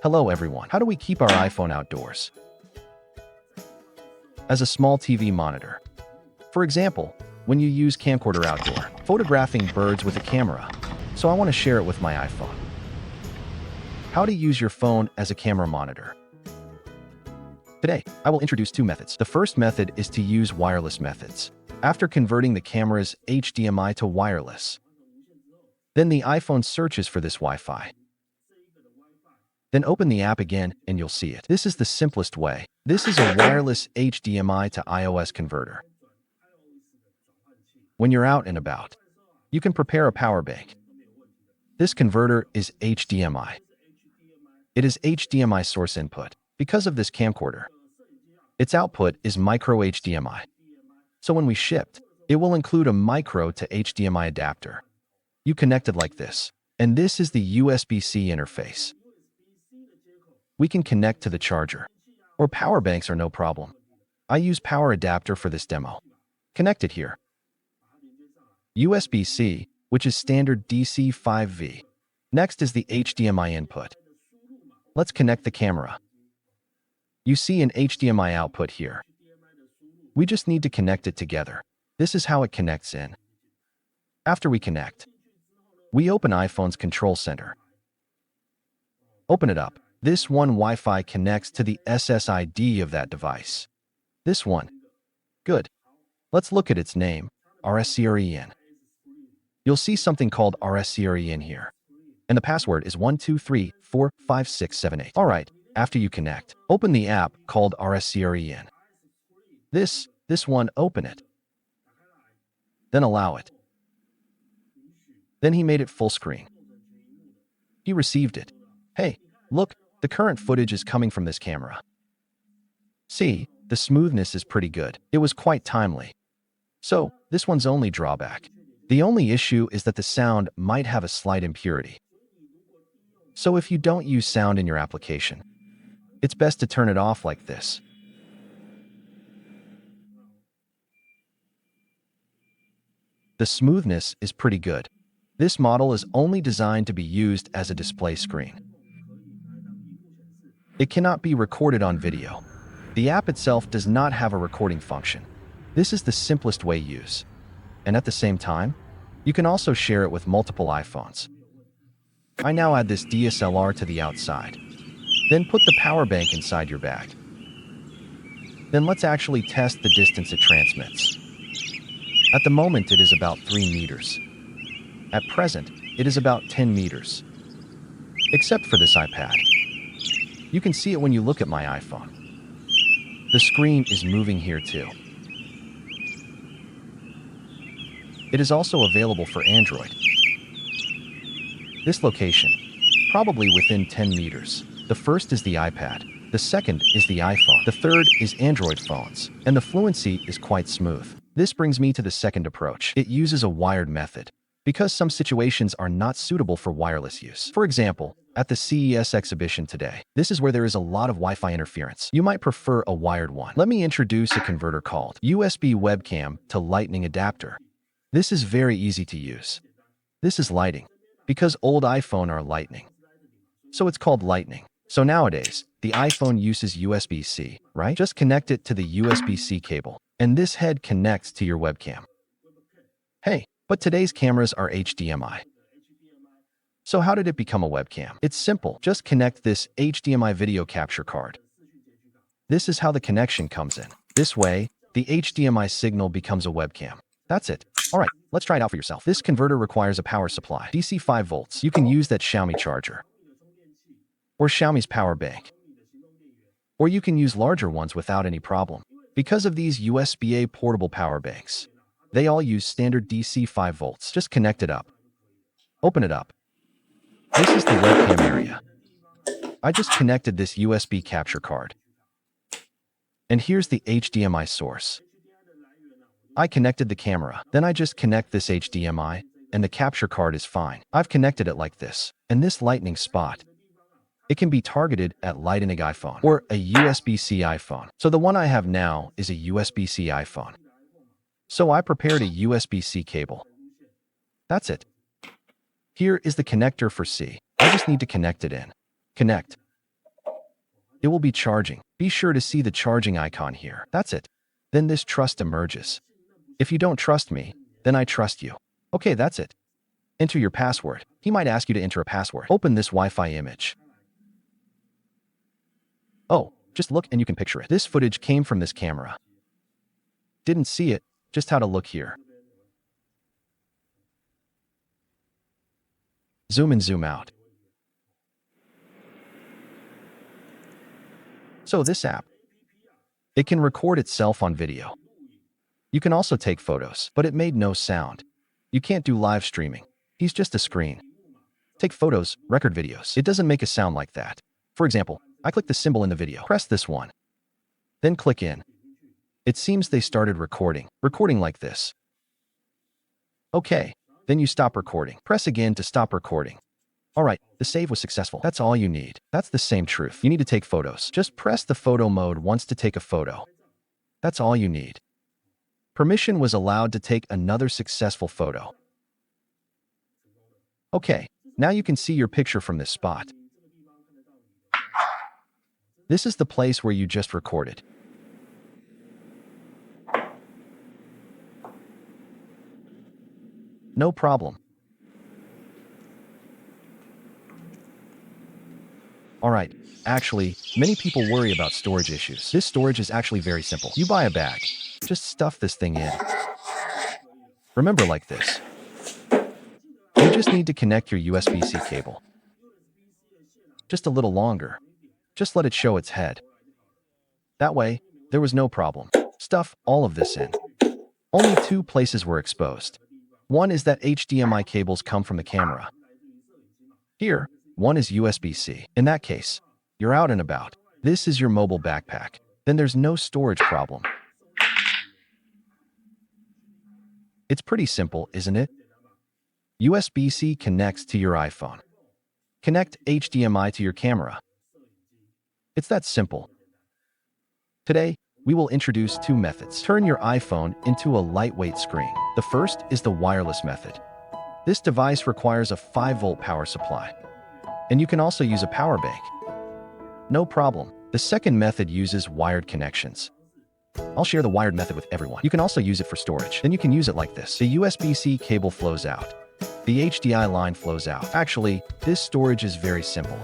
Hello everyone. How do we keep our iPhone outdoors? As a small TV monitor. For example, when you use camcorder outdoor, photographing birds with a camera. So I want to share it with my iPhone. How to use your phone as a camera monitor. Today, I will introduce two methods. The first method is to use wireless methods. After converting the camera's HDMI to wireless, then the iPhone searches for this Wi-Fi. Then open the app again and you'll see it. This is the simplest way. This is a wireless HDMI to iOS converter. When you're out and about, you can prepare a power bank. This converter is HDMI. It is HDMI source input. Because of this camcorder, its output is micro HDMI. So when we shipped, it will include a micro to HDMI adapter. You connect it like this. And this is the USB-C interface. We can connect to the charger, or power banks are no problem. I use power adapter for this demo. Connect it here. USB-C, which is standard DC 5V. Next is the HDMI input. Let's connect the camera. You see an HDMI output here. We just need to connect it together. This is how it connects in. After we connect, we open iPhone's control center. Open it up. This one Wi-Fi connects to the SSID of that device. This one. Good. Let's look at its name, RSCREN. You'll see something called RSCREN here. And the password is 123456778. Alright, after you connect, open the app called RSCREN. This one, open it. Then allow it. Then he made it full screen. He received it. Hey, look. The current footage is coming from this camera. See, the smoothness is pretty good. It was quite timely. So, this one's only drawback. The only issue is that the sound might have a slight impurity. So if you don't use sound in your application, it's best to turn it off like this. The smoothness is pretty good. This model is only designed to be used as a display screen. It cannot be recorded on video. The app itself does not have a recording function. This is the simplest way to use. And at the same time, you can also share it with multiple iPhones. I now add this DSLR to the outside. Then put the power bank inside your bag. Then let's actually test the distance it transmits. At the moment, it is about 3 meters. At present, it is about 10 meters. Except for this iPad. You can see it when you look at my iPhone. The screen is moving here too. It is also available for Android. This location, probably within 10 meters. The first is the iPad. The second is the iPhone. The third is Android phones. And the fluency is quite smooth. This brings me to the second approach. It uses a wired method. Because some situations are not suitable for wireless use. For example, at the CES exhibition today, this is where there is a lot of Wi-Fi interference. You might prefer a wired one. Let me introduce a converter called USB webcam to lightning adapter. This is very easy to use. This is lighting, because old iPhone are lightning. So it's called lightning. So nowadays, the iPhone uses USB-C, right? Just connect it to the USB-C cable, and this head connects to your webcam. Hey, but today's cameras are HDMI. So how did it become a webcam? It's simple. Just connect this HDMI video capture card. This is how the connection comes in. This way, the HDMI signal becomes a webcam. That's it. Alright, let's try it out for yourself. This converter requires a power supply, DC 5 volts. You can use that Xiaomi charger, or Xiaomi's power bank. Or you can use larger ones without any problem. Because of these USB-A portable power banks, they all use standard DC 5 volts. Just connect it up. Open it up. This is the webcam area. I just connected this USB capture card. And here's the HDMI source. I connected the camera. Then I just connect this HDMI, and the capture card is fine. I've connected it like this. And this lightning spot, it can be targeted at lightning iPhone or a USB-C iPhone. So the one I have now is a USB-C iPhone. So I prepared a USB-C cable. That's it. Here is the connector for C. I just need to connect it in. Connect. It will be charging. Be sure to see the charging icon here. That's it. Then this trust emerges. If you don't trust me, then I trust you. Okay, that's it. Enter your password. He might ask you to enter a password. Open this Wi-Fi image. Oh, just look and you can picture it. This footage came from this camera. Didn't see it, just how to look here. Zoom in, zoom out. So this app, it can record itself on video. You can also take photos, but it made no sound. You can't do live streaming. He's just a screen. Take photos, record videos. It doesn't make a sound like that. For example, I click the symbol in the video. Press this one. Then click in. It seems they started recording like this. Okay, then you stop recording. Press again to stop recording. All right, the save was successful. That's all you need. That's the same truth. You need to take photos. Just press the photo mode once to take a photo. That's all you need. Permission was allowed to take another successful photo. Okay, now you can see your picture from this spot. This is the place where you just recorded. No problem. Alright, actually, many people worry about storage issues. This storage is actually very simple. You buy a bag. Just stuff this thing in. Remember, like this. You just need to connect your USB-C cable. Just a little longer. Just let it show its head. That way, there was no problem. Stuff all of this in. Only two places were exposed. One is that HDMI cables come from the camera. Here, one is USB-C. In that case, you're out and about. This is your mobile backpack. Then there's no storage problem. It's pretty simple, isn't it? USB-C connects to your iPhone. Connect HDMI to your camera. It's that simple. Today, we will introduce two methods. Turn your iPhone into a lightweight screen. The first is the wireless method. This device requires a 5-volt power supply. And you can also use a power bank. No problem. The second method uses wired connections. I'll share the wired method with everyone. You can also use it for storage. Then you can use it like this. The USB-C cable flows out. The HDMI line flows out. Actually, this storage is very simple.